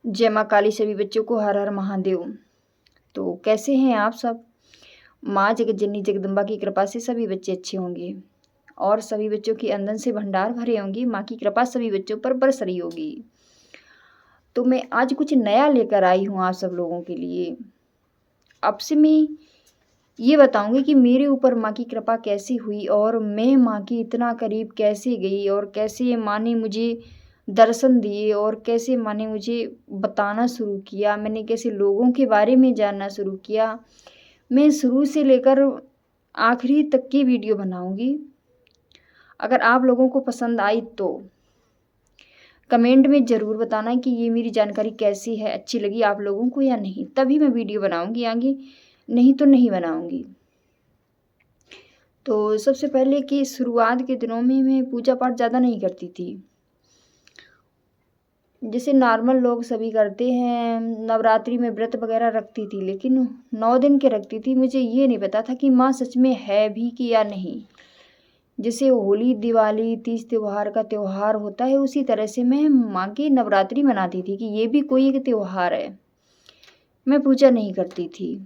जय माँ काली सभी बच्चों को हर हर महादेव। तो कैसे हैं आप सब? माँ जगत जननी जगदम्बा की कृपा से सभी बच्चे अच्छे होंगे और सभी बच्चों की अंदर से भंडार भरे होंगे। माँ की कृपा सभी बच्चों पर बरस रही होगी। तो मैं आज कुछ नया लेकर आई हूँ आप सब लोगों के लिए। अब से मैं ये बताऊंगी कि मेरे ऊपर माँ की कृपा कैसी हुई और मैं माँ की इतना करीब कैसे गई और कैसे माँ ने मुझे दर्शन दिए और कैसे माँ ने मुझे बताना शुरू किया। मैंने कैसे लोगों के बारे में जानना शुरू किया। मैं शुरू से लेकर आखिरी तक की वीडियो बनाऊंगी। अगर आप लोगों को पसंद आई तो कमेंट में ज़रूर बताना कि ये मेरी जानकारी कैसी है, अच्छी लगी आप लोगों को या नहीं, तभी मैं वीडियो बनाऊंगी आगे, नहीं तो नहीं बनाऊंगी। तो सबसे पहले कि शुरुआत के दिनों में मैं पूजा पाठ ज़्यादा नहीं करती थी, जैसे नॉर्मल लोग सभी करते हैं। नवरात्रि में व्रत वगैरह रखती थी, लेकिन 9 दिन के रखती थी। मुझे ये नहीं पता था कि माँ सच में है भी कि या नहीं। जैसे होली, दिवाली, तीज त्योहार का त्यौहार होता है, उसी तरह से मैं माँ की नवरात्रि मनाती थी कि ये भी कोई एक त्यौहार है। मैं पूजा नहीं करती थी।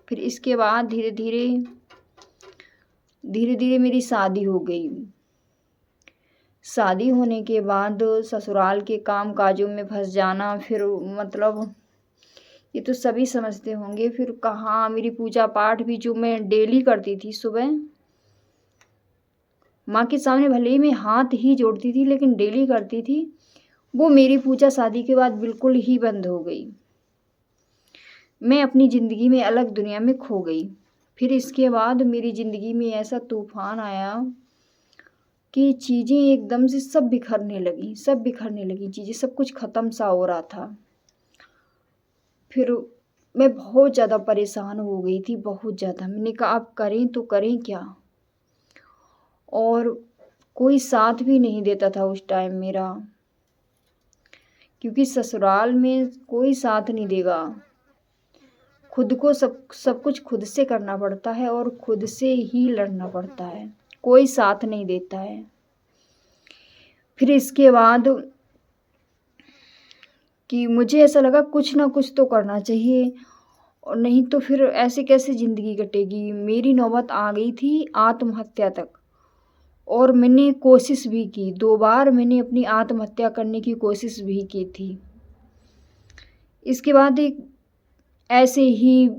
फिर इसके बाद धीरे धीरे मेरी शादी हो गई। शादी होने के बाद ससुराल के काम काजों में फंस जाना, फिर मतलब ये तो सभी समझते होंगे। फिर कहाँ मेरी पूजा पाठ भी जो मैं डेली करती थी, सुबह माँ के सामने भले ही मैं हाथ ही जोड़ती थी लेकिन डेली करती थी, वो मेरी पूजा शादी के बाद बिल्कुल ही बंद हो गई। मैं अपनी ज़िंदगी में अलग दुनिया में खो गई। फिर इसके बाद मेरी ज़िंदगी में ऐसा तूफान आया कि चीज़ें एकदम से सब बिखरने लगी चीज़ें, सब कुछ ख़त्म सा हो रहा था। फिर मैं बहुत ज़्यादा परेशान हो गई थी, बहुत ज़्यादा। मैंने कहा अब करें तो करें क्या, और कोई साथ भी नहीं देता था उस टाइम मेरा, क्योंकि ससुराल में कोई साथ नहीं देगा। खुद को सब कुछ खुद से करना पड़ता है और खुद से ही लड़ना पड़ता है, कोई साथ नहीं देता है। फिर इसके बाद कि मुझे ऐसा लगा कुछ ना कुछ तो करना चाहिए, और नहीं तो फिर ऐसे कैसे ज़िंदगी कटेगी। मेरी नौबत आ गई थी आत्महत्या तक, और मैंने कोशिश भी की। 2 बार मैंने अपनी आत्महत्या करने की कोशिश भी की थी। इसके बाद एक ऐसे ही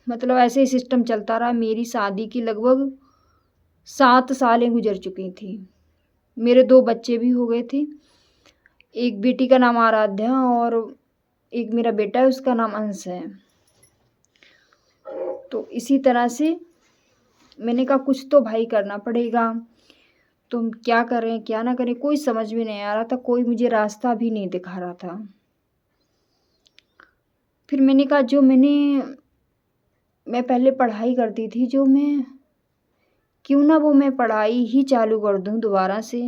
ऐसे ही सिस्टम चलता रहा। मेरी शादी की लगभग 7 सालें गुजर चुकी थी। मेरे 2 बच्चे भी हो गए थे। एक बेटी का नाम आराध्या और एक मेरा बेटा है, उसका नाम अंश है। तो इसी तरह से मैंने कहा कुछ तो भाई करना पड़ेगा। तो क्या करें क्या ना करें, कोई समझ में नहीं आ रहा था, कोई मुझे रास्ता भी नहीं दिखा रहा था। फिर मैंने कहा मैं पहले पढ़ाई करती थी, क्यों ना वो मैं पढ़ाई ही चालू कर दूं दोबारा से।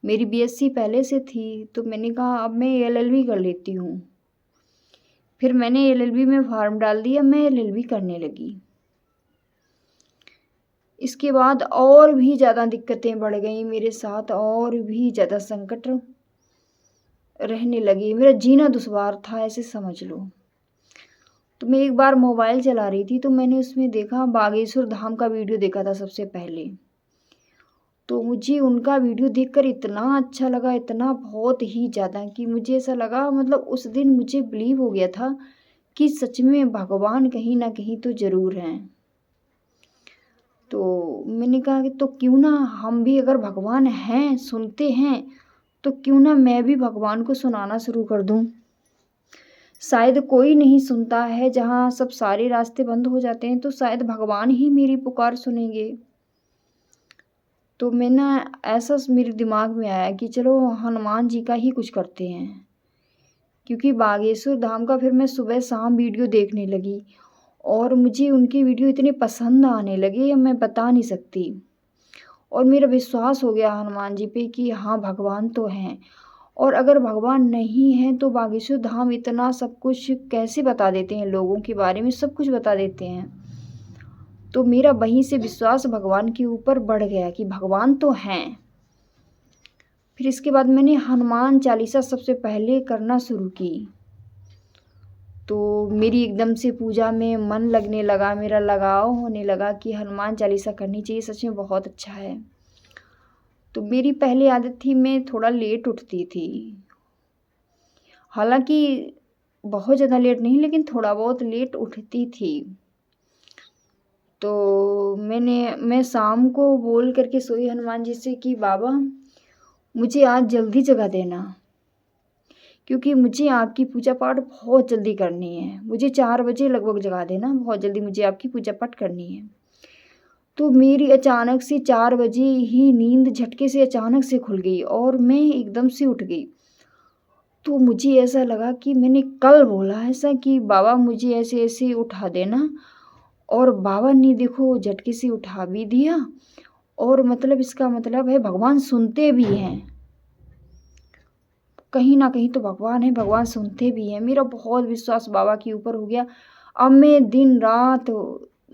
मेरी बीएससी पहले से थी, तो मैंने कहा अब मैं एलएलबी कर लेती हूँ। फिर मैंने एलएलबी में फॉर्म डाल दिया, मैं एलएलबी करने लगी। इसके बाद और भी ज़्यादा दिक्कतें बढ़ गई मेरे साथ, और भी ज़्यादा संकट रहने लगे। मेरा जीना दुश्वार था, ऐसे समझ लो। तो मैं एक बार मोबाइल चला रही थी, तो मैंने उसमें देखा, बागेश्वर धाम का वीडियो देखा था सबसे पहले। तो मुझे उनका वीडियो देखकर इतना अच्छा लगा, इतना बहुत ही ज़्यादा, कि मुझे ऐसा लगा, उस दिन मुझे बिलीव हो गया था कि सच में भगवान कहीं ना कहीं तो ज़रूर हैं। तो मैंने कहा कि तो क्यों ना हम भी, अगर भगवान हैं, सुनते हैं, तो क्यों ना मैं भी भगवान को सुनाना शुरू कर दूं। शायद कोई नहीं सुनता है, जहाँ सब सारे रास्ते बंद हो जाते हैं, तो शायद भगवान ही मेरी पुकार सुनेंगे। तो मैं ना ऐसा मेरे दिमाग में आया कि चलो हनुमान जी का ही कुछ करते हैं, क्योंकि बागेश्वर धाम का फिर मैं सुबह शाम वीडियो देखने लगी, और मुझे उनके वीडियो इतने पसंद आने लगे, मैं बता नहीं सकती। और मेरा विश्वास हो गया हनुमान जी पे कि हाँ भगवान तो हैं, और अगर भगवान नहीं है तो बागेश्वर धाम इतना सब कुछ कैसे बता देते हैं, लोगों के बारे में सब कुछ बता देते हैं। तो मेरा वहीं से विश्वास भगवान के ऊपर बढ़ गया कि भगवान तो हैं। फिर इसके बाद मैंने हनुमान चालीसा सबसे पहले करना शुरू की। तो मेरी एकदम से पूजा में मन लगने लगा, मेरा लगाव होने लगा कि हनुमान चालीसा करनी चाहिए, सच में बहुत अच्छा है। तो मेरी पहली आदत थी, मैं थोड़ा लेट उठती थी। हालाँकि बहुत ज़्यादा लेट नहीं, लेकिन थोड़ा बहुत लेट उठती थी। तो मैं शाम को बोल कर के सोई हनुमान जी से कि बाबा मुझे आज जल्दी जगा देना, क्योंकि मुझे आपकी पूजा पाठ बहुत जल्दी करनी है। मुझे 4 बजे लगभग जगा देना, बहुत जल्दी मुझे आपकी पूजा पाठ करनी है। तो मेरी अचानक से 4 बजे ही नींद झटके से अचानक से खुल गई और मैं एकदम से उठ गई। तो मुझे ऐसा लगा कि मैंने कल बोला ऐसा कि बाबा मुझे ऐसे-ऐसे उठा देना, और बाबा ने देखो झटके से उठा भी दिया, और मतलब इसका मतलब है भगवान सुनते भी हैं। कहीं न कहीं तो भगवान है, भगवान सुनते भी हैं। मेरा बहुत विश्वास बाबा के ऊपर हो गया। अब मैं दिन-रात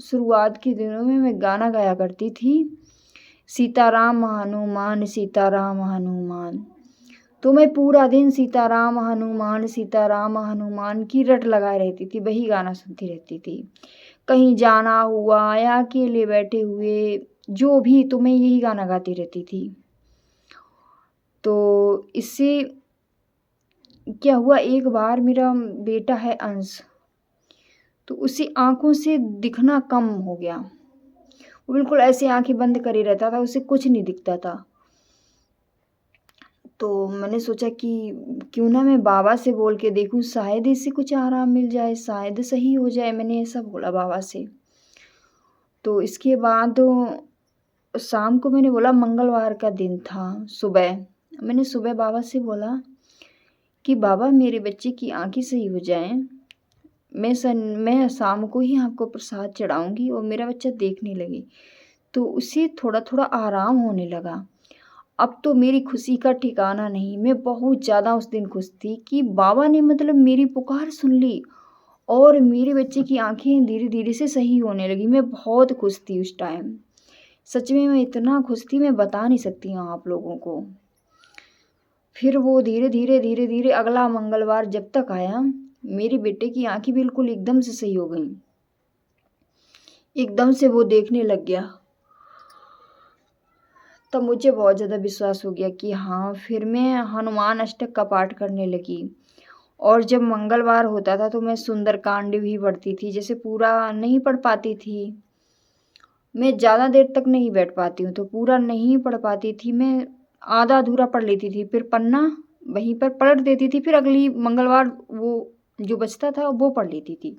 शुरुआत के दिनों में मैं गाना गाया करती थी, सीताराम हनुमान सीताराम हनुमान। तो मैं पूरा दिन सीताराम हनुमान की रट लगाए रहती थी, वही गाना सुनती रहती थी। कहीं जाना हुआ या अकेले बैठे हुए, जो भी, तो मैं यही गाना गाती रहती थी। तो इससे क्या हुआ, एक बार मेरा बेटा है अंश, तो उसे आँखों से दिखना कम हो गया। वो बिल्कुल ऐसे आँखें बंद करे रहता था, उसे कुछ नहीं दिखता था। तो मैंने सोचा कि क्यों ना मैं बाबा से बोल के देखूँ, शायद इससे कुछ आराम मिल जाए, शायद सही हो जाए, मैंने ऐसा बोला बाबा से। तो इसके बाद शाम को मैंने बोला, मंगलवार का दिन था, सुबह मैंने सुबह बाबा से बोला कि बाबा मेरे बच्चे की आँखें सही हो जाएँ, मैं शाम को ही आपको प्रसाद चढ़ाऊँगी और मेरा बच्चा देखने लगे। तो उसे थोड़ा-थोड़ा आराम होने लगा। अब तो मेरी खुशी का ठिकाना नहीं, मैं बहुत ज़्यादा उस दिन खुश थी कि बाबा ने मतलब मेरी पुकार सुन ली और मेरे बच्चे की आँखें धीरे-धीरे से सही होने लगी। मैं बहुत खुश थी उस टाइम। सच में मैं इतना खुश थी, मैं बता नहीं सकती हूँ आप लोगों को। फिर वो धीरे-धीरे अगला मंगलवार जब तक आया, मेरे बेटे की आँखें बिल्कुल एकदम से सही हो गईं। एकदम से वो देखने लग गया। तब मुझे बहुत ज़्यादा विश्वास हो गया कि हाँ, फिर मैं हनुमान अष्टक का पाठ करने लगी। और जब मंगलवार होता था तो मैं सुंदरकांड भी पढ़ती थी, जैसे पूरा नहीं पढ़ पाती थी। मैं ज़्यादा देर तक नहीं बैठ पाती हूँ, तो पूरा नहीं पढ़ पाती थी, मैं आधा-अधूरा पढ़ लेती थी, फिर पन्ना वहीं पर पलट देती थी, फिर अगली मंगलवार वो जो बचता था वो पढ़ लेती थी।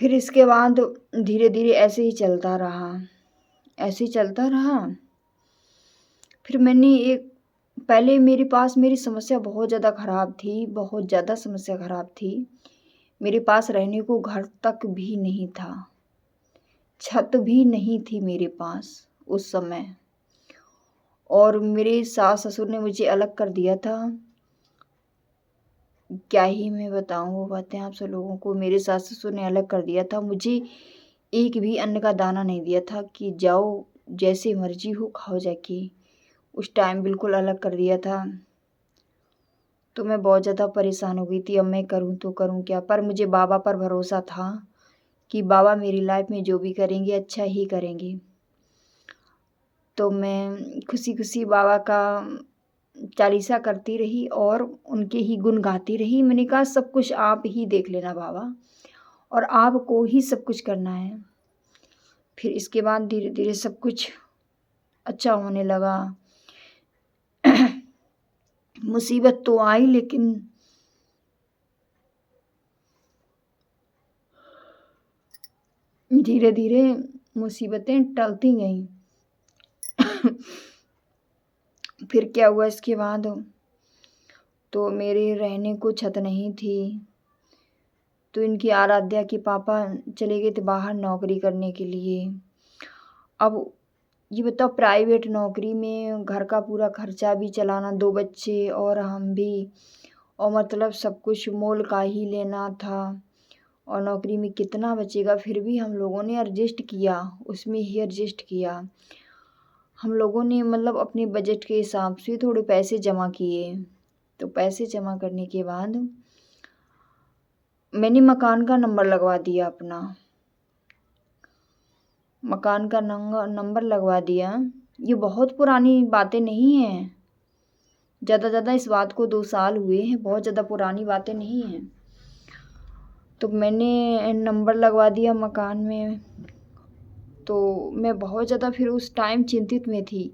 फिर इसके बाद धीरे-धीरे ऐसे ही चलता रहा, ऐसे ही चलता रहा। फिर मैंने एक पहले मेरे पास मेरी समस्या बहुत ज़्यादा ख़राब थी, बहुत ज़्यादा समस्या ख़राब थी। मेरे पास रहने को घर तक भी नहीं था, छत भी नहीं थी मेरे पास उस समय, और मेरे सास-ससुर ने मुझे अलग कर दिया था। क्या ही मैं बताऊँ वो बातें आप सब लोगों को। मेरे सास-ससुर ने अलग कर दिया था, मुझे एक भी अन्न का दाना नहीं दिया था कि जाओ जैसे मर्ज़ी हो खाओ जाके। उस टाइम बिल्कुल अलग कर दिया था। तो मैं बहुत ज़्यादा परेशान हो गई थी, अब मैं करूँ तो करूँ क्या? पर मुझे बाबा पर भरोसा था कि बाबा मेरी लाइफ़ में जो भी करेंगे अच्छा ही करेंगे। तो मैं खुशी-खुशी बाबा का चालीसा करती रही और उनके ही गुण गाती रही। मैंने कहा सब कुछ आप ही देख लेना बाबा, और आपको ही सब कुछ करना है। फिर इसके बाद धीरे-धीरे सब कुछ अच्छा होने लगा। मुसीबत तो आई, लेकिन धीरे-धीरे मुसीबतें टलती गईं। फिर क्या हुआ इसके बाद, तो मेरे रहने को छत नहीं थी, तो इनकी आराध्या के पापा चले गए थे बाहर नौकरी करने के लिए। अब ये बताओ, प्राइवेट नौकरी में घर का पूरा खर्चा भी चलाना, 2 बच्चे और हम भी, और मतलब सब कुछ मोल का ही लेना था, और नौकरी में कितना बचेगा, फिर भी हम लोगों ने एडजस्ट किया, उसमें ही एडजस्ट किया। हम लोगों ने मतलब अपने बजट के हिसाब से थोड़े पैसे जमा किए। तो पैसे जमा करने के बाद मैंने मकान का नंबर लगवा दिया अपना। मकान का नंबर लगवा दिया। ये बहुत पुरानी बातें नहीं हैं, ज़्यादा इस बात को 2 साल हुए हैं, बहुत ज़्यादा पुरानी बातें नहीं हैं। तो मैंने नंबर लगवा दिया मकान में। तो मैं बहुत ज़्यादा फिर उस टाइम चिंतित में थी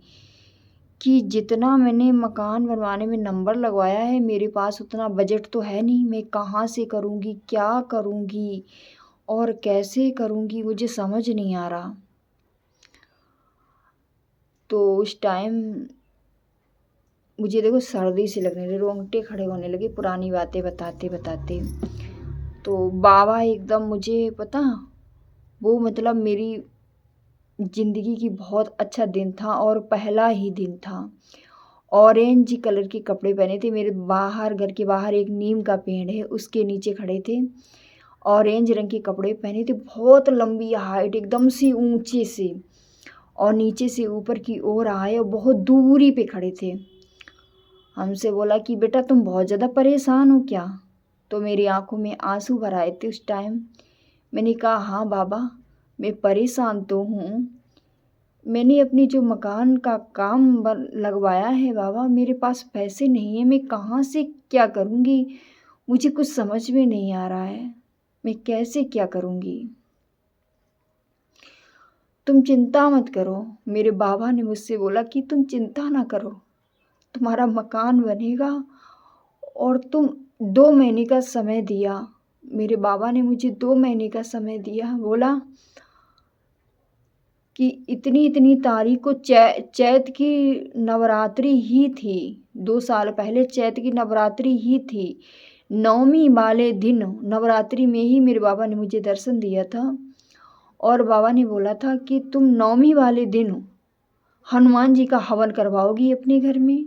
कि जितना मैंने मकान बनवाने में नंबर लगवाया है, मेरे पास उतना बजट तो है नहीं। मैं कहाँ से करूँगी, क्या करूँगी और कैसे करूँगी, मुझे समझ नहीं आ रहा। तो उस टाइम मुझे देखो सर्दी सी लगने लगी, रोंगटे खड़े होने लगे पुरानी बातें बताते बताते। तो बाबा एकदम मुझे पता, वो मतलब मेरी ज़िंदगी की बहुत अच्छा दिन था और पहला ही दिन था। ऑरेंज कलर के कपड़े पहने थे। मेरे बाहर, घर के बाहर एक नीम का पेड़ है, उसके नीचे खड़े थे। ऑरेंज रंग के कपड़े पहने थे, बहुत लंबी हाइट, एकदम से ऊंचे से, और नीचे से ऊपर की ओर आए और बहुत दूरी पे खड़े थे। हमसे बोला कि बेटा तुम बहुत ज़्यादा परेशान हो क्या? तो मेरी आंखों में आंसू भर आए थे उस टाइम। मैंने कहा हाँ बाबा, मैं परेशान तो हूँ। मैंने अपनी जो मकान का काम लगवाया है बाबा, मेरे पास पैसे नहीं है, मैं कहाँ से क्या करूँगी, मुझे कुछ समझ में नहीं आ रहा है, मैं कैसे क्या करूँगी। तुम चिंता मत करो। मेरे बाबा ने मुझसे बोला कि तुम चिंता ना करो, तुम्हारा मकान बनेगा। और तुम 2 महीने का समय दिया। मेरे बाबा ने मुझे 2 महीने का समय दिया। बोला कि इतनी तारीख को चैत की नवरात्रि ही थी, 2 साल पहले चैत की नवरात्रि ही थी। नवमी वाले दिन नवरात्रि में ही मेरे बाबा ने मुझे दर्शन दिया था। और बाबा ने बोला था कि तुम नवमी वाले दिन हनुमान जी का हवन करवाओगी अपने घर में,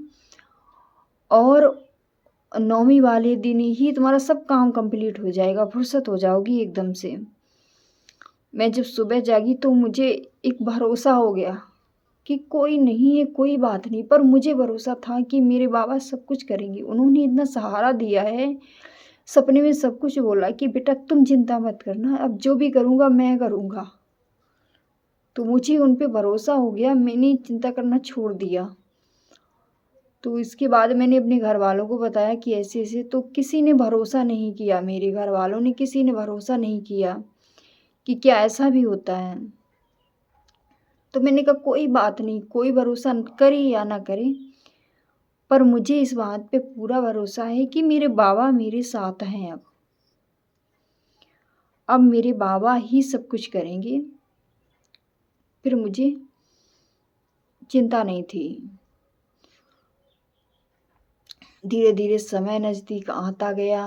और नवमी वाले दिन ही तुम्हारा सब काम कंप्लीट हो जाएगा, फुर्सत हो जाओगी एकदम से। मैं जब सुबह जागी तो मुझे एक भरोसा हो गया कि कोई नहीं है, कोई बात नहीं। पर मुझे भरोसा था कि मेरे बाबा सब कुछ करेंगे। उन्होंने इतना सहारा दिया है, सपने में सब कुछ बोला कि बेटा तुम चिंता मत करना, अब जो भी करूँगा मैं करूँगा। तो मुझे उन पे भरोसा हो गया, मैंने चिंता करना छोड़ दिया। तो इसके बाद मैंने अपने घर वालों को बताया कि ऐसे-ऐसे, तो किसी ने भरोसा नहीं किया, मेरे घर वालों ने किसी ने भरोसा नहीं किया कि क्या ऐसा भी होता है। तो मैंने कहा कोई बात नहीं, कोई भरोसा करे या ना करे, पर मुझे इस बात पे पूरा भरोसा है कि मेरे बाबा मेरे साथ हैं। अब मेरे बाबा ही सब कुछ करेंगे, फिर मुझे चिंता नहीं थी। धीरे धीरे समय नज़दीक आता गया।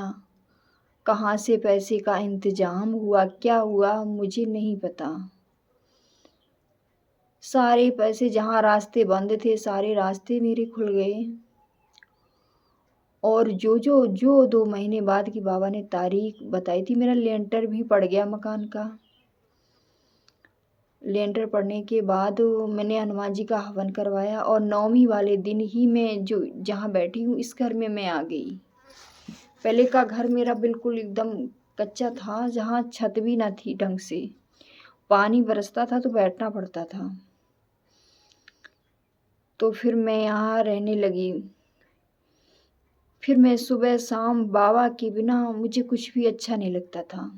कहाँ से पैसे का इंतज़ाम हुआ, क्या हुआ, मुझे नहीं पता। सारे पैसे, जहाँ रास्ते बंद थे सारे रास्ते मेरे खुल गए। और जो 2 महीने बाद की बाबा ने तारीख बताई थी, मेरा लेंटर भी पड़ गया मकान का। लेंटर पड़ने के बाद मैंने हनुमान जी का हवन करवाया, और नवमी वाले दिन ही मैं जो जहाँ बैठी हूँ इस घर में मैं आ गई। पहले का घर मेरा बिल्कुल एकदम कच्चा था, जहाँ छत भी ना थी ढंग से, पानी बरसता था तो बैठना पड़ता था। तो फिर मैं यहाँ रहने लगी। फिर मैं सुबह शाम बाबा के बिना मुझे कुछ भी अच्छा नहीं लगता था।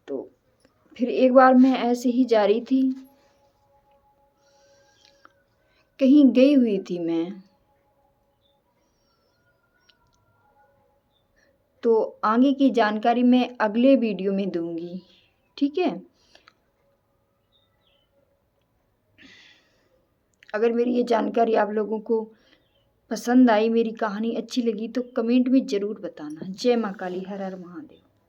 तो फिर एक बार मैं ऐसे ही जा रही थी, कहीं गई हुई थी मैं। तो आगे की जानकारी मैं अगले वीडियो में दूंगी, ठीक है। अगर मेरी ये जानकारी आप लोगों को पसंद आई, मेरी कहानी अच्छी लगी, तो कमेंट में ज़रूर बताना। जय माँ काली, हर हर महादेव।